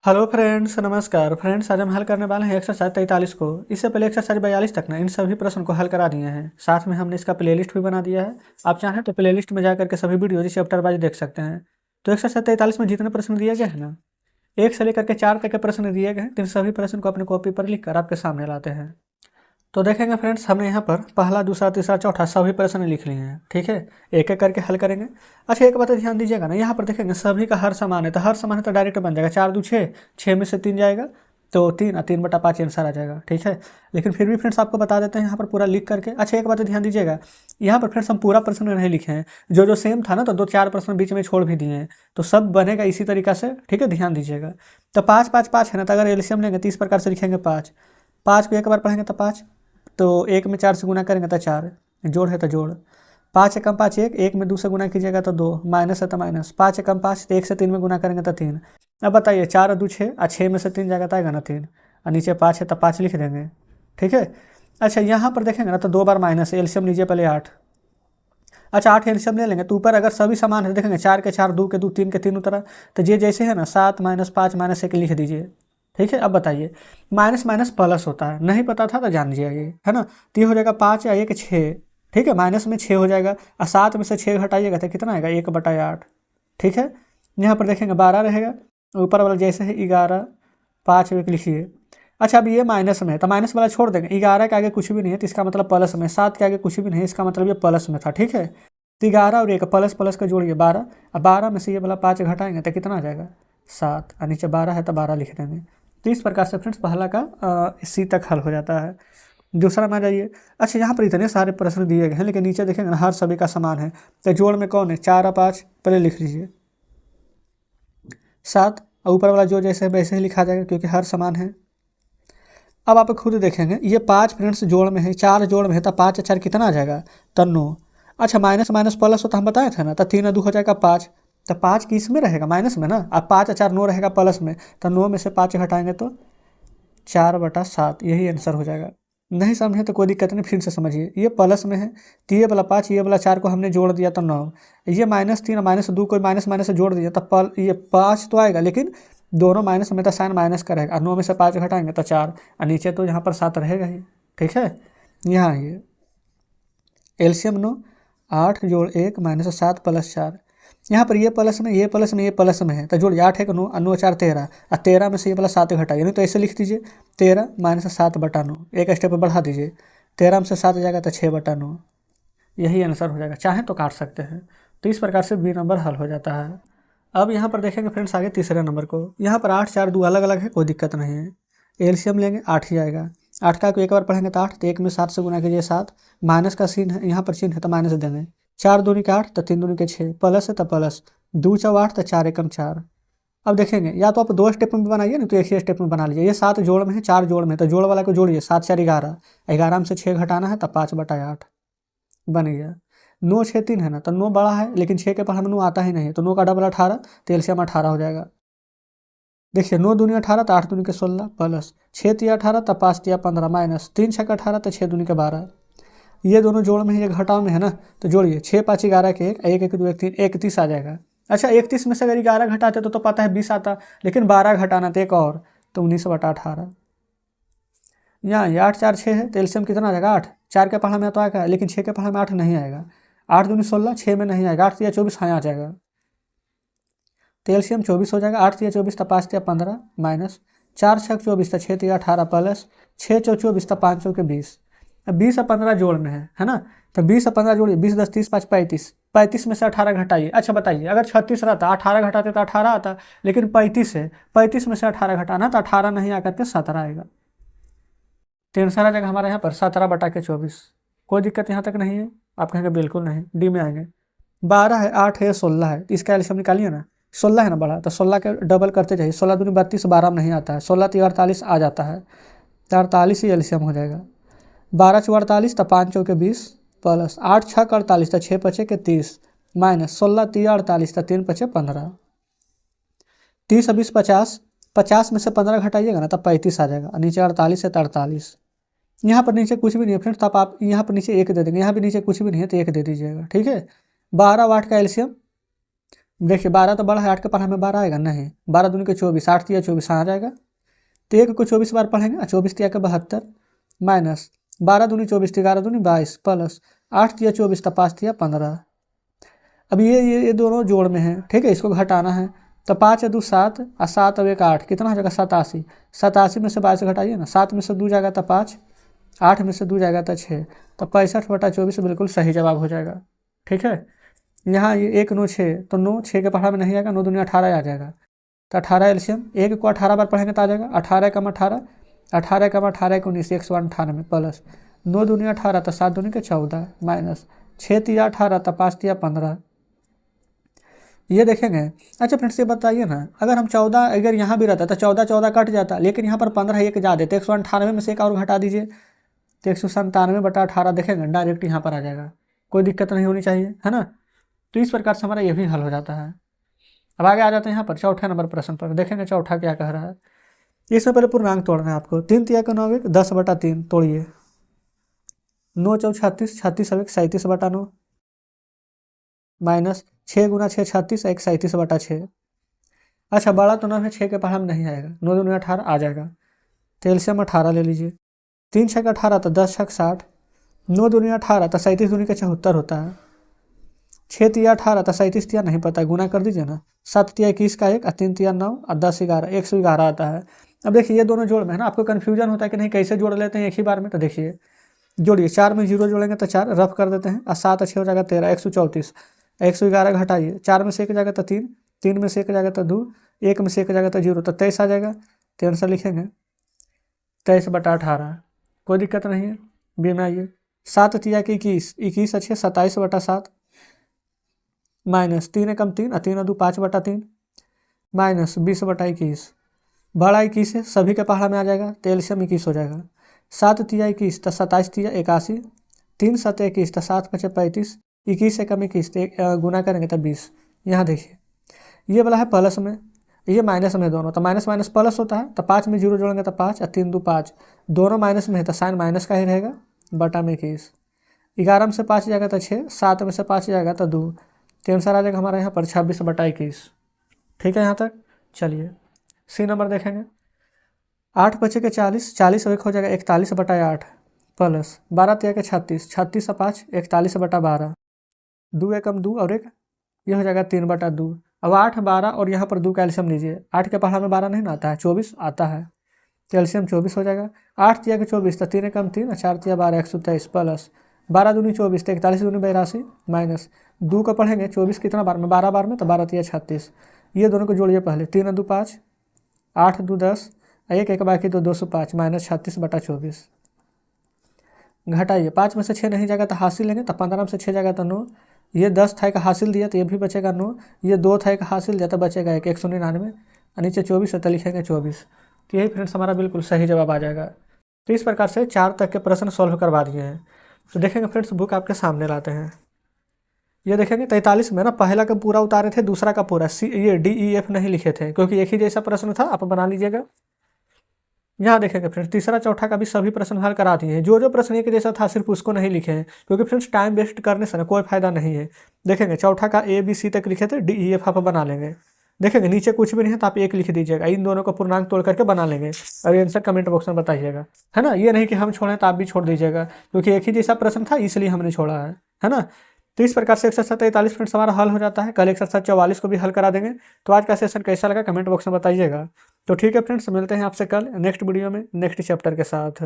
Hello friends, नमस्कार friends. आज हम हल करने वाले हैं एक्सरसाइज 43 को। इससे पहले एक्सरसाइज 42 तक ना इन सभी प्रश्न को हल करा दिए हैं। साथ में हमने इसका प्लेलिस्ट भी बना दिया है। आप चाहें तो प्लेलिस्ट में जाकर के सभी वीडियो चैप्टर वाइज देख सकते हैं। तो एक्सरसाइज 43 में जितने प्रश्न दिए गए हैं ना, 1 से लेकर के 4 तक के प्रश्न दिए गए हैं। तो इन सभी प्रश्न को अपने कॉपी पर लिख कर आपके सामने लाते हैं। तो देखेंगे फ्रेंड्स, हमने यहाँ पर पहला, दूसरा, तीसरा, चौथा सभी प्रश्न लिख लिए हैं। ठीक है, एक एक करके हल करेंगे। अच्छा, एक बात ध्यान दीजिएगा ना, यहाँ पर देखेंगे सभी का हर समान है। तो हर समान है तो डायरेक्ट बन जाएगा 4 2 6, 6 में से 3 जाएगा तो 3 3/5 आंसर आ जाएगा। ठीक है, लेकिन फिर भी फ्रेंड्स आपको बता देते हैं यहाँ पर पूरा लिख करके। अच्छा, एक बात ध्यान दीजिएगा, यहाँ पर फ्रेंड्स हम पूरा प्रश्न नहीं लिखे हैं। जो जो सेम था ना, तो 2 4 प्रश्न बीच में छोड़ भी दिए हैं। तो सब बनेगा इसी तरीका से। ठीक है, ध्यान दीजिएगा। तो 5 5 5 है ना, तो अगर एलसीएम लेंगे तो इस प्रकार से लिखेंगे। 5 5 को एक बार पढ़ेंगे तो 5, तो 1 में 4 से गुना करेंगे तो 4, जोड़ है तो जोड़। 5 एकम 5 1, 1 में 2 से गुना कीजिएगा तो 2, माइनस है तो माइनस। 5 एकम 5, तो 1 से 3 में गुना करेंगे तो 3। अब बताइए, 4 और 2 6, और 6 में से 3 जाएगा तो आएगा ना 3, और नीचे 5 है तो 5 लिख देंगे। ठीक है। अच्छा, यहाँ पर देखेंगे ना तो 2 बार माइनस है। एलसीएम लीजिए पहले 8। अच्छा, 8 एलसीएम ले लेंगे तो ऊपर अगर सभी समान है देखेंगे, 4 के 4, 2 के 2, 3 के 3 उतरा। तो ये जैसे है ना, 7 -5 -1 लिख दीजिए। ठीक है, अब बताइए, माइनस माइनस प्लस होता है, नहीं पता था तो जान लीजिए ये, है ना। तो ये हो जाएगा 5 या 1 6। ठीक है, माइनस में 6 हो जाएगा, और 7 में से 6 घटाइएगा तो कितना आएगा, 1/8। ठीक है, यहाँ पर देखेंगे 12 रहेगा, ऊपर वाला जैसे है 11, 5 1 लिखिए। अच्छा, अब ये माइनस में है तो माइनस वाला छोड़ देंगे। 11 के आगे कुछ भी नहीं है तो इसका मतलब प्लस में, 7 के आगे कुछ भी नहीं है इसका मतलब ये प्लस में था। ठीक है, तो 11 और 1 प्लस प्लस का जोड़िए 12, अब 12 में से ये वाला 5 घटाएंगे तो कितना आ जाएगा, 7, और नीचे 12 है तो 12 लिख देंगे। तो इस प्रकार से फ्रेंड्स पहला का सी तक हल हो जाता है। दूसरा में आ जाइए। अच्छा, यहाँ पर इतने सारे प्रश्न दिए गए हैं, लेकिन नीचे देखेंगे ना हर सभी का समान है। तो जोड़ में कौन है, 4 और 5 पहले लिख लीजिए, 7, और ऊपर वाला जो जैसे है वैसे ही लिखा जाएगा क्योंकि हर समान है। अब आप खुद देखेंगे, ये 5 फ्रेंड्स जोड़ में है, 4 जोड़ में है, तो 5 4 कितना आ जाएगा, तो 9। अच्छा, माइनस माइनस प्लस होता हम बताए थे ना, तो 3 और 2 हो जाएगा 5। तो 5 किस में रहेगा, माइनस में ना। अब 5 4 9 रहेगा प्लस में, तो 9 में से 5 घटाएंगे तो 4/7, यही आंसर हो जाएगा। नहीं समझे तो कोई दिक्कत नहीं, फिर से समझिए। ये प्लस में है तो ये वाला 5, ये वाला 4 को हमने जोड़ दिया तो 9। ये -3 और -2 को माइनस माइनस से जोड़ दिया तो ये 5 तो आएगा, लेकिन दोनों माइनस में तो साइन माइनस का रहेगा। 9 में से 5 घटाएंगे तो 4, और नीचे तो यहाँ पर 7 रहेगा ही। ठीक है, यहाँ ये एलसीएम 9, 8 जोड़ 1 -7 + 4। यहाँ पर ये प्लस में, ये प्लस में, ये प्लस में है तो जोड़िए। 8 1 9, 9 4 13, और 13 में से ये वाला 7 घटाइए, नहीं तो ऐसे लिख दीजिए 13 -7/9। एक स्टेप बढ़ा दीजिए, 13 में से 7 जाएगा तो 6/9, यही आंसर हो जाएगा। चाहें तो काट सकते हैं। तो इस प्रकार से बी नंबर हल हो जाता है। अब यहाँ पर देखेंगे फ्रेंड्स आगे तीसरे नंबर को। यहाँ पर 8 4 2 अलग अलग है, कोई दिक्कत नहीं है। एलसीएम लेंगे 8 ही आएगा। 8 का को एक बार पढ़ेंगे तो 8, तो 1 में 7 से गुना कीजिए 7, माइनस का सीन है यहाँ पर चिन्ह है तो माइनस देंगे। 4 दूनी के 8, तो 3 दूनी के 6, प्लस है तो प्लस, 2 4 8, तो 4 एकम 4। अब देखेंगे, या तो आप 2 स्टेप में बनाइए, नहीं तो एक ही स्टेप में बना लीजिए। ये 7 जोड़ में है, 4 जोड़ में है, तो जोड़ वाला को जोड़िए। 7 4 11, 11 में से 6 घटाना है तो 5/8 बन गया। 9 6 3 है ना, तो 9 बड़ा है, लेकिन 6 के पढ़ा में 9 आता ही नहीं है, तो 9 का डबल 18, तो एलसीएम 18 हो जाएगा। देखिए 9 दूनी 18, तो 8 दूनी के 16, प्लस 6 3 18, तो 5 3 15, माइनस 3 6 18, तो 6 दूनी के 12। ये दोनों जोड़ में है, ये घटाव में है ना, तो जोड़िए। 6 5 11 के 1, 1 1 2 1 3, 31 आ जाएगा। अच्छा, 31 में से अगर 11 घटाते तो पता है 20 आता, लेकिन 12 घटाना तो एक और, तो 19/18। यहाँ ये 8 4 6 है, तो एलसीएम कितना आ जाएगा, 8। 4 के पढ़ा में तो आएगा, लेकिन 6 के पढ़ा में 8 नहीं आएगा। 8 दूनी 16, 6 में नहीं आएगा। 8 3 24, हाँ आ जाएगा, तो एलसीएम 24 हो जाएगा। 8 3 24, तो 5 3 15, माइनस 4 6 24, तो 6 3 18, प्लस 6 4 24, तो 5 4 20। अब 20 और 15 जोड़ में है ना, तो 20 और 15 जोड़िए। 20 10 30 5 35, 35 में से 18 घटाइए। अच्छा बताइए, अगर 36 रहता, 18 घटाते तो 18 आता, लेकिन 35 है, 35 में से 18 घटाना तो 18 नहीं आकर के 17 आएगा। तो आंसर आ जाएगा हमारे यहाँ पर 17/24। कोई दिक्कत यहाँ तक नहीं है। आप कहेंगे बिल्कुल नहीं, डी में आएंगे। 12 है, 8 है, 16 है, तो इसका एलसीएम निकालिए ना। 16 है ना बड़ा, तो 16 के डबल करते जाइए। 16 दूनी 32, 12 में नहीं आता है। 16 3 48 आ जाता है, तो 48 ही एलसीएम हो जाएगा। 12 4 48, तो 5 4 20, प्लस 8 6 48, तो 6 5 30, माइनस 16 3 48, तो 3 5 15। 30 20 50, 50 में से 15 घटाइएगा ना, तब 35 आ जाएगा। नीचे 48 है तो 48। यहाँ पर नीचे कुछ भी नहीं है फ्रेंड्स, तो आप यहाँ पर नीचे 1 दे देंगे। यहाँ भी नीचे कुछ भी नहीं है तो 1 दे दीजिएगा। ठीक है, 12 और 8 का एलसीएम देखिए 12 तो बड़ा है, 8 के पढ़ा में 12 आएगा नहीं, 12 दूनी के 24, 8 तिया 24 आ जाएगा। तो 1 को 24 बार पढ़ेंगे, 24 तिया के 72 माइनस 12 दूनी 24, 11 दूनी 22 प्लस 8 तिया 24 तो 5 तिया 15। अब ये दोनों जोड़ में है, ठीक है, इसको घटाना है। तो 5 या 2 7 और 7 और 1 8, कितना हो जाएगा 87। 87 में से 22 घटाइए ना, 7 में से 2 जाएगा तो 5, 8 में से 2 जाएगा तो 6, तो 65/24 बिल्कुल सही जवाब हो जाएगा। ठीक है, यहाँ ये 1 9 6, तो 9 6 के पढ़ा में नहीं आएगा, 9 दूनी 18 आ जाएगा। तो 18 एलसीएम, 1 को 18 बार पढ़ेंगे तो आ जाएगा 18 कम 18, 18 कम 18 19, 198 प्लस 9 दूनी 18 तो 7 दूनी के 14 माइनस 6 तिया 18 तो 5 तिया 15। ये देखेंगे। अच्छा फ्रेंड्स ये बताइए ना, अगर हम 14 अगर यहाँ भी रहता तो 14 14 कट जाता, लेकिन यहाँ पर 15 एक ज़्यादा है, तो 198 में से एक और घटा दीजिए, तो 197/18 देखेंगे डायरेक्ट यहाँ पर आ जाएगा, कोई दिक्कत नहीं होनी चाहिए, है ना। तो इस प्रकार से हमारा ये भी हल हो जाता है। अब आगे आ जाते हैं यहाँ पर चौथे नंबर प्रश्न पर, देखेंगे चौथा क्या कह रहा है। इसमें पहले पूर्णांक तोड़ना है आपको, 3 तिया का 9 1 10/3 तोड़िए, 9 4 36, 36 अब 1 37/9 माइनस 6 गुना 6 36 1 37/6। अच्छा बड़ा तो 9 है, 6 के पढ़ा में नहीं आएगा, 9 दूनी 18 आ जाएगा, तो एलसीएम 18 ले लीजिए। 3 6 18 तो 10 6 60, 9 दूनी 18 तो 37 दूनी के 74 होता है, 6 तिया 18 तो 37 तिया नहीं पता है, गुना कर दीजिए ना, 7 तिया 21 का 1 और 3 तिया 9 और 10 11 111 आता है। अब देखिए ये दोनों जोड़ में है ना, आपको कन्फ्यूजन होता है कि नहीं कैसे जोड़ लेते हैं एक ही बार में, तो देखिए जोड़िए, 4 में 0 जोड़ेंगे तो 4 रफ कर देते हैं, और 7 6 हो जाएगा 13 134, 111 घटाइए, 4 में से 1 जाएगा तो 3, 3 में से 1 जाएगा तो 2, 1 में से 1 जाएगा तो 0, तो 23 आ जाएगा। तो आंसर लिखेंगे 23/18, कोई दिक्कत नहीं है। बी में आइए, 7 तिया के 21, 21 अच्छे 27/7 माइनस 3 कम 3 और 3 2 5/3 माइनस 20/21, बड़ा 21 है, सभी के पहाड़ा में आ जाएगा, तो एलसीएम 21 हो जाएगा। 7 तिया 21 तो 27 तिया 81, 3 7 21 तो 7 5 35, 21 से कम 21 तो गुना करेंगे तो 20। यहाँ देखिए ये वाला है प्लस में, ये माइनस में, दोनों तो माइनस माइनस प्लस होता है, तो 5 में 0 जोड़ेंगे तो 5 और 3 2 5, दोनों माइनस में है तो साइन माइनस का ही रहेगा, बटा में 21। 11 में से 5 जाएगा तो 6, 7 में से 5 जाएगा तो 2, तो आंसर आ जाएगा हमारा यहाँ पर 26/21। ठीक है यहाँ तक। चलिए सी नंबर देखेंगे, 8 बचे के 40, 40 एक हो जाएगा 41/8 प्लस 12 तिया के 36, 36 और 5 41/12, 2 एकम 2 और 1 ये हो जाएगा 3/2। अब 8 12 और यहाँ पर 2 का एल्शियम लीजिए, 8 के पहाड़ा में 12 नहीं ना आता है, 24 आता है, तो एल्शियम 24 हो जाएगा। 8 तिया के 24 तो 3 एकम 3 और 4 तिया 12 123 प्लस 12 दूनी 24 तो 41 दूनी 82 माइनस 2 का पढ़ेंगे 24 कितना बार में, 12 बार में, तो 12 तिया 36, ये दोनों को जोड़िए पहले, 3 2 5, 8 2 10, 1 1 बाकी तो 205 माइनस 36/24। घटाइए, 5 में से 6 नहीं जाएगा तो हासिल लेंगे, तो 15 में से 6 जाएगा तो 9, ये 10 था एक हासिल दिया तो ये भी बचेगा 9, ये 2 था एक हासिल दिया तो बचेगा 1 199 और नीचे 24 है तो लिखेंगे 24। तो यही फ्रेंड्स हमारा बिल्कुल सही जवाब आ जाएगा। तो इस प्रकार से 4 तक के प्रश्न सॉल्व करवा दिए हैं। तो देखेंगे फ्रेंड्स बुक आपके सामने लाते हैं, ये देखेंगे 43 में ना पहला का पूरा उतारे थे, दूसरा का पूरा ये DEF नहीं लिखे थे, क्योंकि एक ही जैसा प्रश्न था, आप बना लीजिएगा। यहाँ देखेंगे फ्रेंड्स तीसरा चौथा का भी सभी प्रश्न हल करा दिए हैं, जो प्रश्न एक जैसा था सिर्फ उसको नहीं लिखे हैं, क्योंकि फ्रेंड्स टाइम वेस्ट करने से ना कोई फायदा नहीं है। देखेंगे चौथा का ABC तक लिखे थे, DEF आप बना लेंगे। देखेंगे नीचे कुछ भी नहीं है तो आप 1 लिख दीजिएगा, इन दोनों को पूर्णांक तोड़ करके बना लेंगे और आंसर कमेंट बॉक्स में बताइएगा, है ना। ये नहीं कि हम छोड़ें तो आप भी छोड़ दीजिएगा, क्योंकि एक ही जैसा प्रश्न था इसलिए हमने छोड़ा है ना। तो इस प्रकार से 143 फ्रेंड्स हमारा हल हो जाता है। कल 144 को भी हल करा देंगे। तो आज का सेशन कैसा लगा कमेंट बॉक्स में बताइएगा। तो ठीक है फ्रेंड्स, मिलते हैं आपसे कल नेक्स्ट वीडियो में नेक्स्ट चैप्टर के साथ।